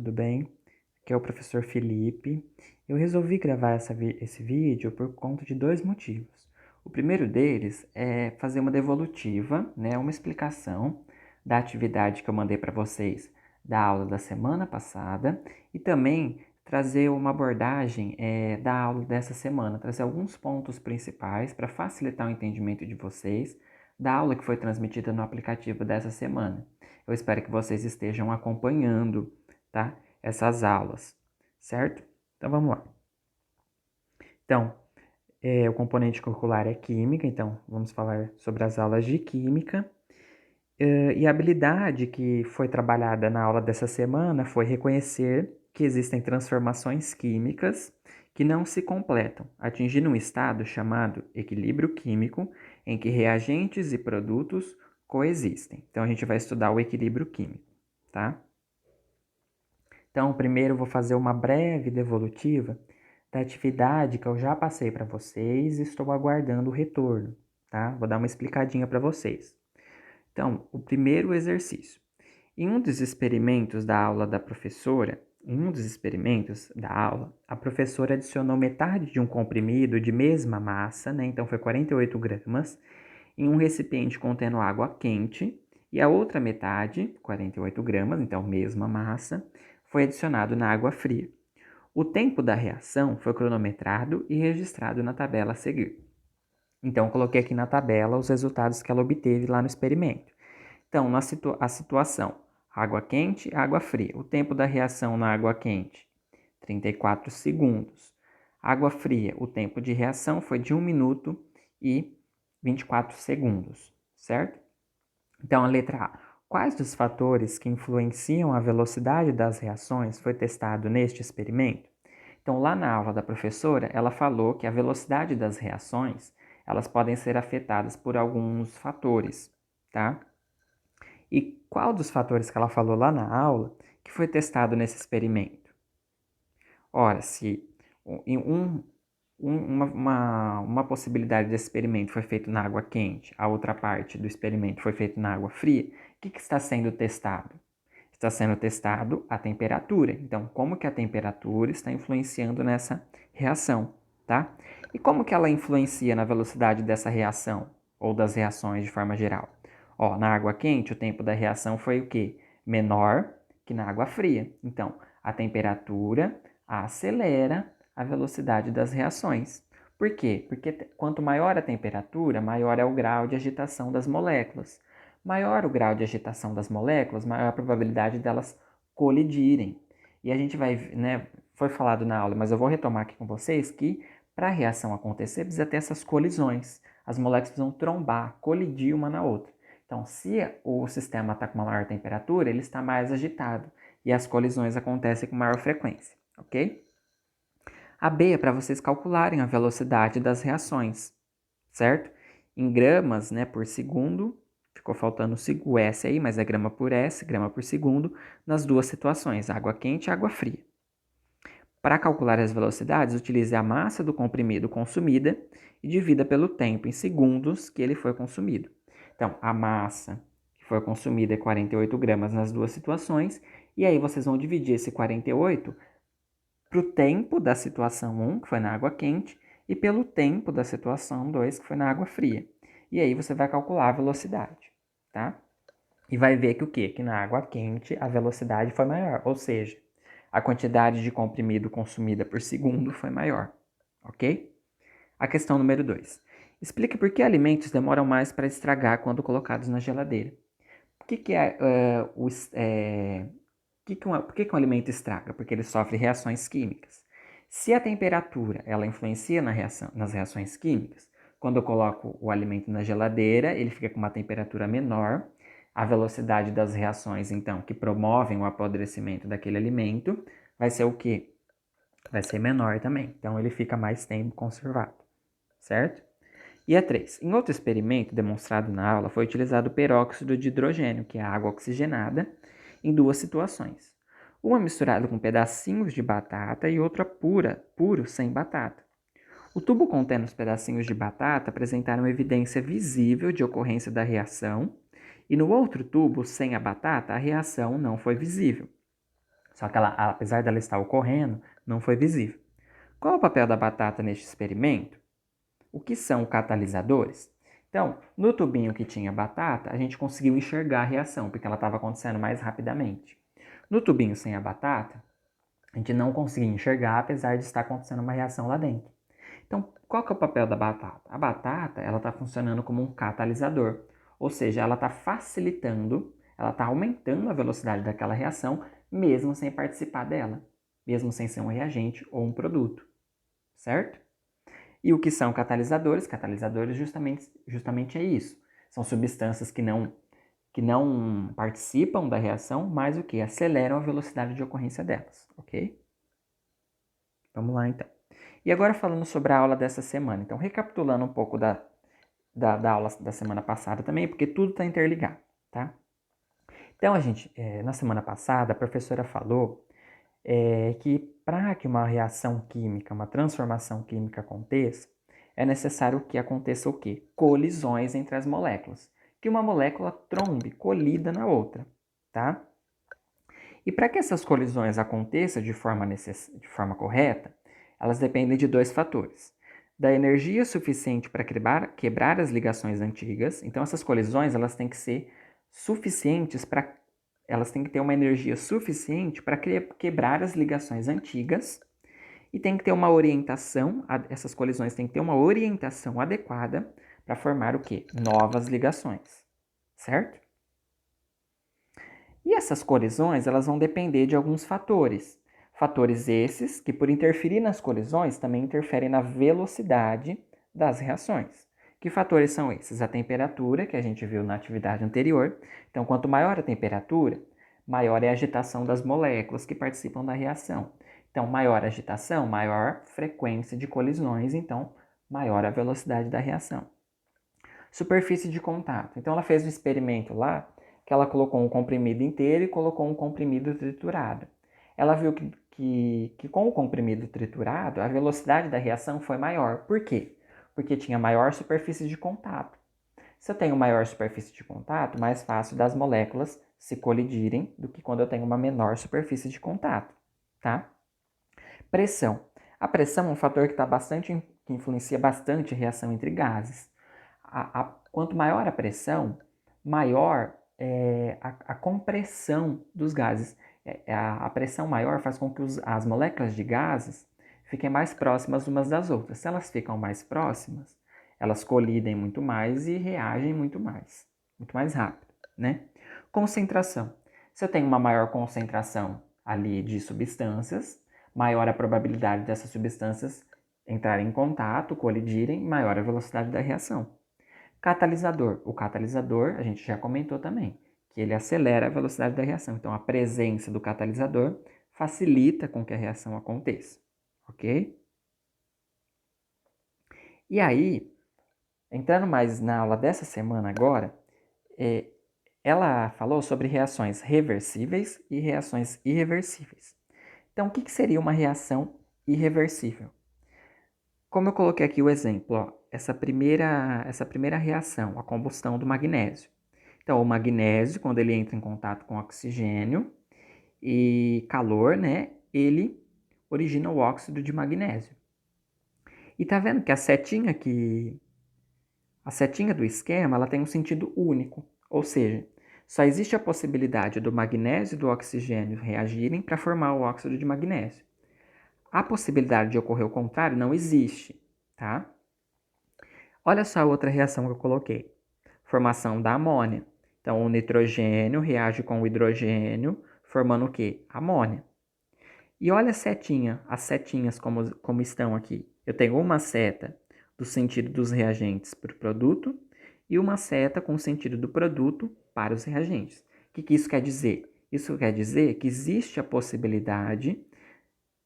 tudo bem? Aqui é o professor Felipe. Eu resolvi gravar esse vídeo por conta de dois motivos. O primeiro deles é fazer uma devolutiva, né, uma explicação da atividade que eu mandei para vocês da aula da semana passada e também trazer uma abordagem da aula dessa semana, trazer alguns pontos principais para facilitar o entendimento de vocês da aula que foi transmitida no aplicativo dessa semana. Eu espero que vocês estejam acompanhando, tá? Essas aulas, certo? Então vamos lá. Então, o componente curricular é química, então vamos falar sobre as aulas de química. E a habilidade que foi trabalhada na aula dessa semana foi reconhecer que existem transformações químicas que não se completam, atingindo um estado chamado equilíbrio químico, em que reagentes e produtos coexistem. Então a gente vai estudar o equilíbrio químico, tá? Então, primeiro eu vou fazer uma breve devolutiva da atividade que eu já passei para vocês e estou aguardando o retorno, tá? Vou dar uma explicadinha para vocês. Então, o primeiro exercício. Em um dos experimentos da aula da professora, a professora adicionou metade de um comprimido de mesma massa, né? Então foi 48 gramas, em um recipiente contendo água quente, e a outra metade, 48 gramas, então mesma massa, foi adicionado na água fria. O tempo da reação foi cronometrado e registrado na tabela a seguir. Então, eu coloquei aqui na tabela os resultados que ela obteve lá no experimento. Então, a situação, água quente, água fria. O tempo da reação na água quente, 34 segundos. Água fria, o tempo de reação foi de 1 minuto e 24 segundos, certo? Então, a letra A. Quais dos fatores que influenciam a velocidade das reações foi testado neste experimento? Então, lá na aula da professora, ela falou que a velocidade das reações, elas podem ser afetadas por alguns fatores, tá? E qual dos fatores que ela falou lá na aula que foi testado nesse experimento? Ora, se uma possibilidade desse experimento foi feito na água quente, a outra parte do experimento foi feito na água fria, o que está sendo testado? Está sendo testado a temperatura. Então, como que a temperatura está influenciando nessa reação, tá? E como que ela influencia na velocidade dessa reação, ou das reações de forma geral? Ó, na água quente, o tempo da reação foi o quê? Menor que na água fria. Então, a temperatura acelera a velocidade das reações. Por quê? Porque quanto maior a temperatura, maior é o grau de agitação das moléculas. Maior o grau de agitação das moléculas, maior a probabilidade delas colidirem. E a gente vai, né, foi falado na aula, mas eu vou retomar aqui com vocês que para a reação acontecer precisa ter essas colisões. As moléculas precisam trombar, colidir uma na outra. Então, se o sistema está com uma maior temperatura, ele está mais agitado e as colisões acontecem com maior frequência, ok? A B é para vocês calcularem a velocidade das reações, certo? Em gramas, né, por segundo, ficou faltando o S aí, mas é grama por segundo, nas duas situações, água quente e água fria. Para calcular as velocidades, utilize a massa do comprimido consumida e divida pelo tempo em segundos que ele foi consumido. Então, a massa que foi consumida é 48 gramas nas duas situações, e aí vocês vão dividir esse 48 para o tempo da situação 1, que foi na água quente, e pelo tempo da situação 2, que foi na água fria. E aí você vai calcular a velocidade, tá? E vai ver que o quê? Que na água quente a velocidade foi maior, ou seja, a quantidade de comprimido consumida por segundo foi maior, ok? A questão número 2. Explique por que alimentos demoram mais para estragar quando colocados na geladeira. Por que um alimento estraga? Porque ele sofre reações químicas. Se a temperatura ela influencia nas reações químicas, quando eu coloco o alimento na geladeira, ele fica com uma temperatura menor. A velocidade das reações, então, que promovem o apodrecimento daquele alimento, vai ser o quê? Vai ser menor também. Então, ele fica mais tempo conservado, certo? E a 3. Em outro experimento demonstrado na aula, foi utilizado peróxido de hidrogênio, que é a água oxigenada, em duas situações. Uma misturada com pedacinhos de batata e outra puro sem batata. O tubo contendo os pedacinhos de batata apresentaram evidência visível de ocorrência da reação, e no outro tubo, sem a batata, a reação não foi visível. Só que ela, apesar dela estar ocorrendo, não foi visível. Qual é o papel da batata neste experimento? O que são catalisadores? Então, no tubinho que tinha batata, a gente conseguiu enxergar a reação, porque ela estava acontecendo mais rapidamente. No tubinho sem a batata, a gente não conseguia enxergar, apesar de estar acontecendo uma reação lá dentro. Então, qual que é o papel da batata? A batata, ela está funcionando como um catalisador, ou seja, ela está facilitando, ela está aumentando a velocidade daquela reação, mesmo sem participar dela, mesmo sem ser um reagente ou um produto, certo? E o que são catalisadores? Catalisadores justamente é isso. São substâncias que não participam da reação, mas o que? Aceleram a velocidade de ocorrência delas, ok? Vamos lá então. E agora falando sobre a aula dessa semana. Então, recapitulando um pouco da aula da semana passada também, porque tudo está interligado, tá? Então, na semana passada, a professora falou que para que uma reação química, uma transformação química aconteça, é necessário que aconteça o quê? Colisões entre as moléculas. Que uma molécula trombe colida na outra, tá? E para que essas colisões aconteçam de forma correta, elas dependem de dois fatores. Da energia suficiente para quebrar as ligações antigas. Então, essas colisões elas têm que ser suficientes para... Elas têm que ter uma energia suficiente para quebrar as ligações antigas e tem que ter uma orientação, essas colisões têm que ter uma orientação adequada para formar o quê? Novas ligações, certo? E essas colisões, elas vão depender de alguns fatores. Fatores esses que, por interferir nas colisões, também interferem na velocidade das reações. Que fatores são esses? A temperatura, que a gente viu na atividade anterior. Então, quanto maior a temperatura, maior é a agitação das moléculas que participam da reação. Então, maior a agitação, maior frequência de colisões, então, maior a velocidade da reação. Superfície de contato. Então, ela fez um experimento lá, que ela colocou um comprimido inteiro e colocou um comprimido triturado. Ela viu que com o comprimido triturado, a velocidade da reação foi maior. Por quê? Porque tinha maior superfície de contato. Se eu tenho maior superfície de contato, mais fácil das moléculas se colidirem do que quando eu tenho uma menor superfície de contato, tá? Pressão. A pressão é um fator que influencia bastante a reação entre gases. Quanto maior a pressão, maior é a compressão dos gases. A pressão maior faz com que as moléculas de gases fiquem mais próximas umas das outras. Se elas ficam mais próximas, elas colidem muito mais e reagem muito mais rápido, né? Concentração. Se eu tenho uma maior concentração ali de substâncias, maior a probabilidade dessas substâncias entrarem em contato, colidirem, maior a velocidade da reação. Catalisador. O catalisador, a gente já comentou também, que ele acelera a velocidade da reação. Então, a presença do catalisador facilita com que a reação aconteça, ok? E aí, entrando mais na aula dessa semana agora, ela falou sobre reações reversíveis e reações irreversíveis. Então, o que seria uma reação irreversível? Como eu coloquei aqui o exemplo, ó, essa primeira reação, a combustão do magnésio. Então, o magnésio, quando ele entra em contato com oxigênio e calor, né, ele origina o óxido de magnésio. E tá vendo que a setinha do esquema, ela tem um sentido único, ou seja, só existe a possibilidade do magnésio e do oxigênio reagirem para formar o óxido de magnésio. A possibilidade de ocorrer o contrário não existe, tá? Olha só a outra reação que eu coloquei. Formação da amônia. Então, o nitrogênio reage com o hidrogênio, formando o quê? Amônia. E olha as setinhas como estão aqui. Eu tenho uma seta do sentido dos reagentes para o produto e uma seta com o sentido do produto para os reagentes. O que isso quer dizer? Isso quer dizer que existe a possibilidade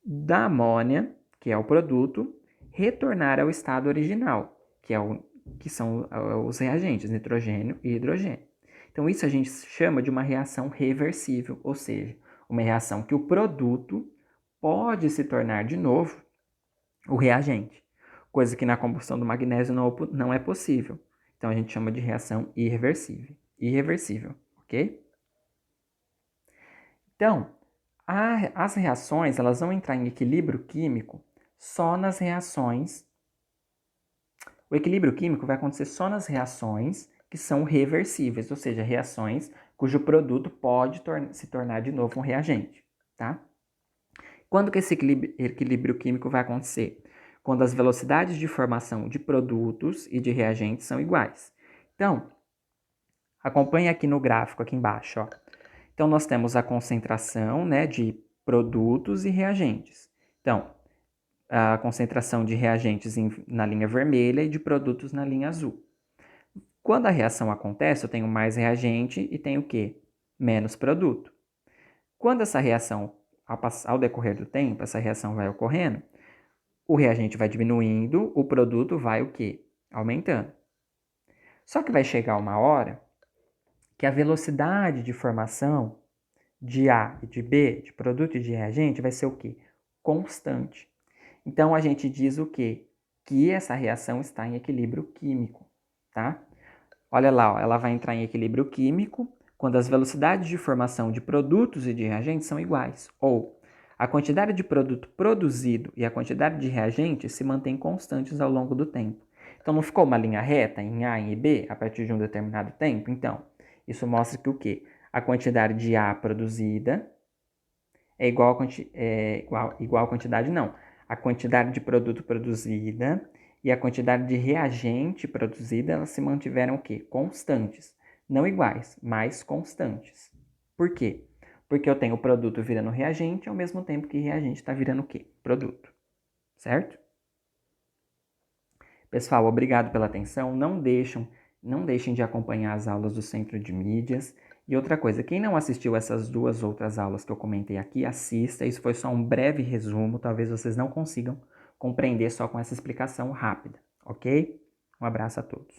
da amônia, que é o produto, retornar ao estado original, que são os reagentes, nitrogênio e hidrogênio. Então, isso a gente chama de uma reação reversível, ou seja, uma reação que o produto pode se tornar de novo o reagente, coisa que na combustão do magnésio não é possível. Então, a gente chama de reação irreversível, ok? Então, As reações, elas vão entrar em equilíbrio químico só nas reações. O equilíbrio químico vai acontecer só nas reações que são reversíveis, ou seja, reações cujo produto pode se tornar de novo um reagente, tá? Quando que esse equilíbrio químico vai acontecer? Quando as velocidades de formação de produtos e de reagentes são iguais. Então, acompanhe aqui no gráfico aqui embaixo, ó. Então, nós temos a concentração, né, de produtos e reagentes. Então, a concentração de reagentes na linha vermelha e de produtos na linha azul. Quando a reação acontece, eu tenho mais reagente e tenho o quê? Menos produto. Quando essa reação, ao decorrer do tempo, essa reação vai ocorrendo, o reagente vai diminuindo, o produto vai o quê? Aumentando. Só que vai chegar uma hora que a velocidade de formação de A e de B, de produto e de reagente, vai ser o quê? Constante. Então, a gente diz o quê? Que essa reação está em equilíbrio químico, tá? Olha lá, ó, ela vai entrar em equilíbrio químico quando as velocidades de formação de produtos e de reagentes são iguais, ou a quantidade de produto produzido e a quantidade de reagente se mantêm constantes ao longo do tempo. Então, não ficou uma linha reta em A e B a partir de um determinado tempo? Então, isso mostra que o quê? A quantidade de A produzida é igual a quantidade, não. A quantidade de produto produzida e a quantidade de reagente produzida, elas se mantiveram o quê? Constantes. Não iguais, mas constantes. Por quê? Porque eu tenho o produto virando reagente ao mesmo tempo que reagente está virando o quê? Produto. Certo? Pessoal, obrigado pela atenção. Não deixem de acompanhar as aulas do Centro de Mídias. E outra coisa, quem não assistiu essas duas outras aulas que eu comentei aqui, assista. Isso foi só um breve resumo, talvez vocês não consigam compreender só com essa explicação rápida, ok? Um abraço a todos.